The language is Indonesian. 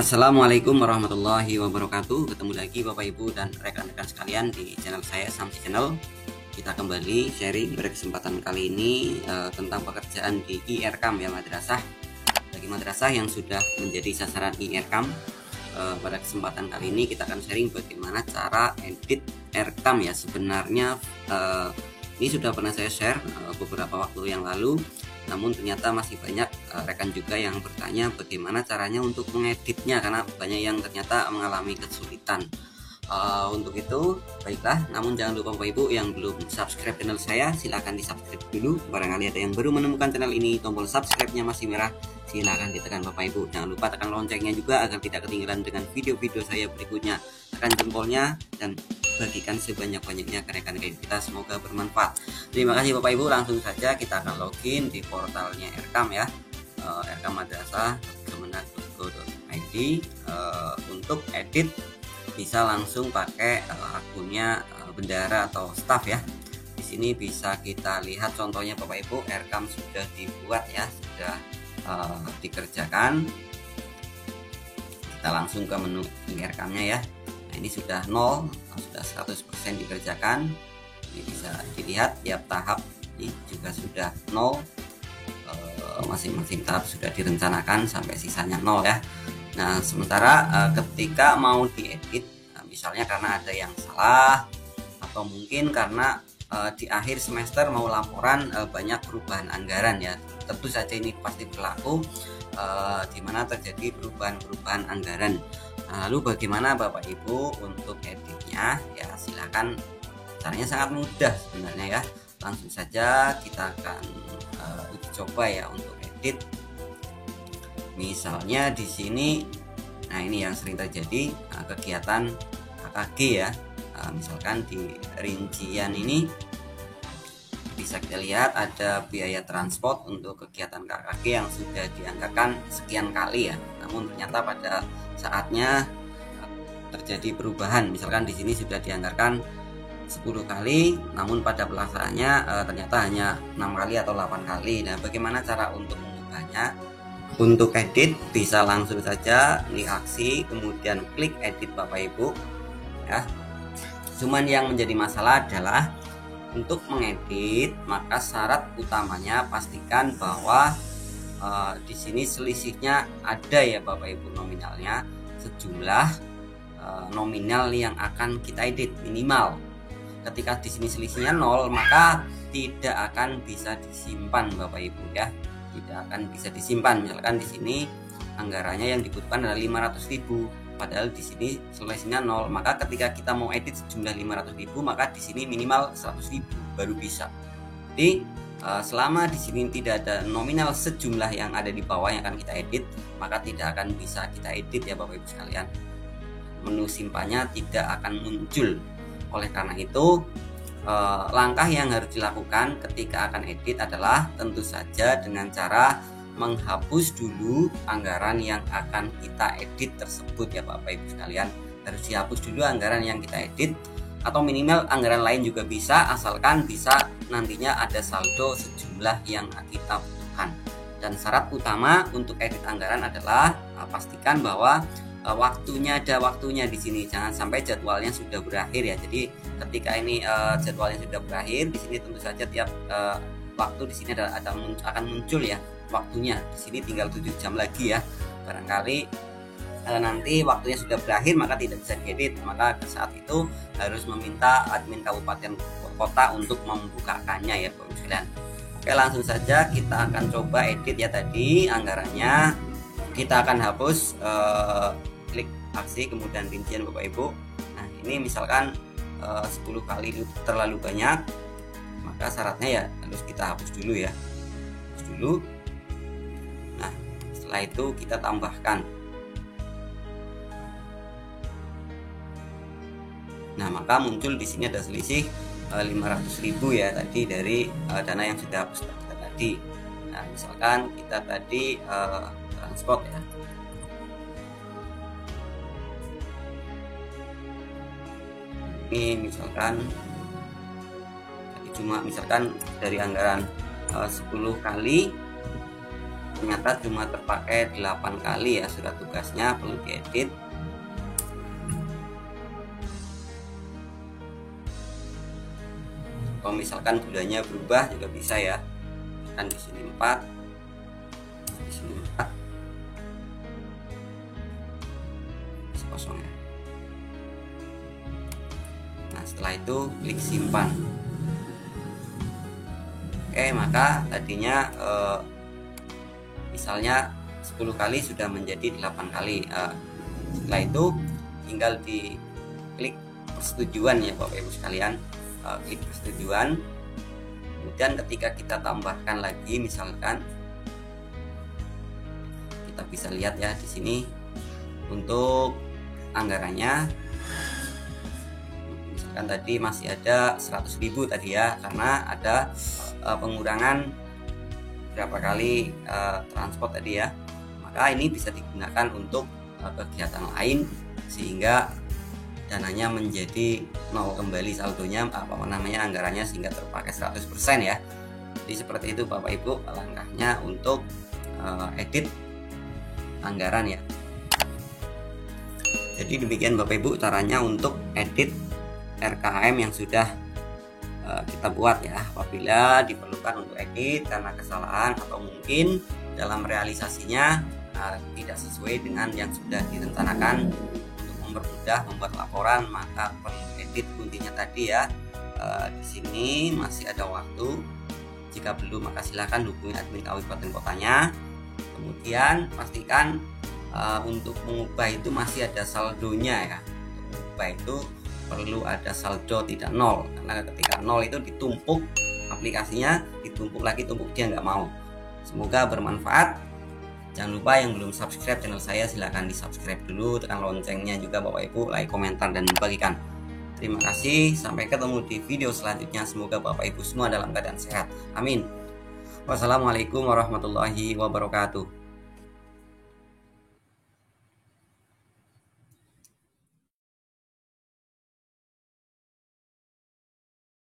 Assalamualaikum warahmatullahi wabarakatuh. Ketemu lagi Bapak Ibu dan rekan-rekan sekalian di channel saya, Samsi Channel. Kita kembali sharing pada kesempatan kali ini tentang pekerjaan di IRCAM ya, madrasah. Bagi madrasah yang sudah menjadi sasaran IRCAM, pada kesempatan kali ini kita akan sharing bagaimana cara edit IRCAM ya. Sebenarnya ini sudah pernah saya share beberapa waktu yang lalu, namun ternyata masih banyak rekan juga yang bertanya bagaimana caranya untuk mengeditnya, karena banyak yang ternyata mengalami kesulitan. Untuk itu, baiklah, namun jangan lupa Bapak Ibu yang belum subscribe channel saya, silahkan di subscribe dulu. Barangkali ada yang baru menemukan channel ini, tombol subscribe-nya masih merah, silahkan ditekan Bapak Ibu. Jangan lupa tekan loncengnya juga agar tidak ketinggalan dengan video-video saya berikutnya. Tekan jempolnya dan bagikan sebanyak-banyaknya ke rekan-rekan kita, semoga bermanfaat. Terima kasih Bapak Ibu, langsung saja kita akan login di portalnya IRCAM ya, ircam-madrasah.kemenak.go.id. Untuk edit bisa langsung pakai akunnya bendahara atau staff ya. Di sini bisa kita lihat contohnya Bapak Ibu, IRCAM sudah dibuat ya, sudah dikerjakan. Kita langsung ke menu IRCAM-nya ya. Nah, ini sudah 0, sudah 100% dikerjakan. Ini bisa dilihat tiap tahap ini juga sudah 0. Masing-masing tahap sudah direncanakan sampai sisanya 0 ya. Nah, sementara ketika mau diedit, misalnya karena ada yang salah atau mungkin karena di akhir semester mau laporan banyak perubahan anggaran ya, tentu saja ini pasti berlaku di mana terjadi perubahan anggaran. Nah, lalu bagaimana Bapak Ibu untuk editnya ya, silakan, caranya sangat mudah sebenarnya ya. Langsung saja kita akan uji coba ya untuk edit. Misalnya di sini, nah ini yang sering terjadi, kegiatan KKG ya. Misalkan di rincian ini bisa kita lihat ada biaya transport untuk kegiatan KKG yang sudah dianggarkan sekian kali ya. Namun ternyata pada saatnya terjadi perubahan. Misalkan di sini sudah dianggarkan 10 kali, namun pada pelaksanaannya ternyata hanya 6 kali atau 8 kali. Nah, bagaimana cara untuk mengubahnya? Untuk edit bisa langsung saja klik aksi, kemudian klik edit Bapak Ibu ya. Cuman yang menjadi masalah adalah untuk mengedit, maka syarat utamanya pastikan bahwa di sini selisihnya ada ya Bapak Ibu, nominalnya sejumlah nominal yang akan kita edit minimal. Ketika di sini selisihnya 0, maka tidak akan bisa disimpan Bapak Ibu ya. Tidak akan bisa disimpan. Misalkan di sini anggarannya yang dibutuhkan adalah 500.000, padahal di sini selisihnya 0. Maka ketika kita mau edit sejumlah 500.000, maka di sini minimal 100.000 baru bisa. Jadi selama di sini tidak ada nominal sejumlah yang ada di bawah yang akan kita edit, maka tidak akan bisa kita edit ya Bapak Ibu sekalian. Menu simpannya tidak akan muncul. Oleh karena itu, langkah yang harus dilakukan ketika akan edit adalah tentu saja dengan cara menghapus dulu anggaran yang akan kita edit tersebut ya Bapak Ibu sekalian. Harus dihapus dulu anggaran yang kita edit, atau minimal anggaran lain juga bisa, asalkan bisa nantinya ada saldo sejumlah yang kita butuhkan. Dan syarat utama untuk edit anggaran adalah pastikan bahwa waktunya ada waktunya di sini, jangan sampai jadwalnya sudah berakhir ya. Jadi ketika ini jadwalnya sudah berakhir, di sini tentu saja tiap waktu di sini akan muncul ya waktunya. Di sini tinggal 7 jam lagi ya. Barangkali nanti waktunya sudah berakhir maka tidak bisa diedit, maka saat itu harus meminta admin kabupaten kota untuk membukakannya ya Bapak sekalian. Oke, langsung saja kita akan coba edit ya. Tadi anggarannya kita akan hapus, klik aksi kemudian rincian Bapak Ibu. Nah, ini misalkan 10 kali terlalu banyak, maka syaratnya ya harus kita hapus dulu ya. Hapus dulu. Nah, setelah itu kita tambahkan. Nah, maka muncul di sini ada selisih 500.000 ya tadi dari dana yang sudah hapus kita tadi. Nah, misalkan kita tadi transport ya. Ini misalkan tadi cuma misalkan dari anggaran 10 kali ternyata cuma terpakai 8 kali ya surat tugasnya, perlu diedit. Kalau misalkan bulannya berubah juga bisa ya, kan di sini 4, di sini 4, kosong ya. Nah setelah itu klik simpan. Oke, maka tadinya misalnya 10 kali sudah menjadi 8 kali. Setelah itu tinggal di klik persetujuan ya Bapak Ibu sekalian. Klik persetujuan. Kemudian ketika kita tambahkan lagi, misalkan kita bisa lihat ya di sini untuk anggarannya. Misalkan tadi masih ada 100.000 tadi ya, karena ada pengurangan berapa kali transport tadi ya. Maka ini bisa digunakan untuk kegiatan lain sehingga dananya menjadi 0 kembali, saldonya anggarannya sehingga terpakai 100% ya. Jadi seperti itu Bapak Ibu langkahnya untuk edit anggaran ya. Jadi demikian Bapak Ibu caranya untuk edit RKM yang sudah kita buat ya. Apabila diperlukan untuk edit karena kesalahan atau mungkin dalam realisasinya tidak sesuai dengan yang sudah direncanakan, untuk mempermudah membuat laporan maka perlu edit intinya tadi ya. Di sini masih ada waktu. Jika belum maka silahkan hubungi admin kabupaten kotanya. Kemudian pastikan untuk mengubah itu masih ada saldonya ya. Untuk mengubah itu perlu ada saldo tidak 0, karena ketika 0 itu ditumpuk aplikasinya, ditumpuk lagi, tumpuk dia nggak mau. Semoga bermanfaat. Jangan lupa yang belum subscribe channel saya silahkan di subscribe dulu, tekan loncengnya juga Bapak Ibu, like, komentar, dan bagikan. Terima kasih, sampai ketemu di video selanjutnya. Semoga Bapak Ibu semua dalam keadaan sehat, amin. Wassalamualaikum warahmatullahi wabarakatuh.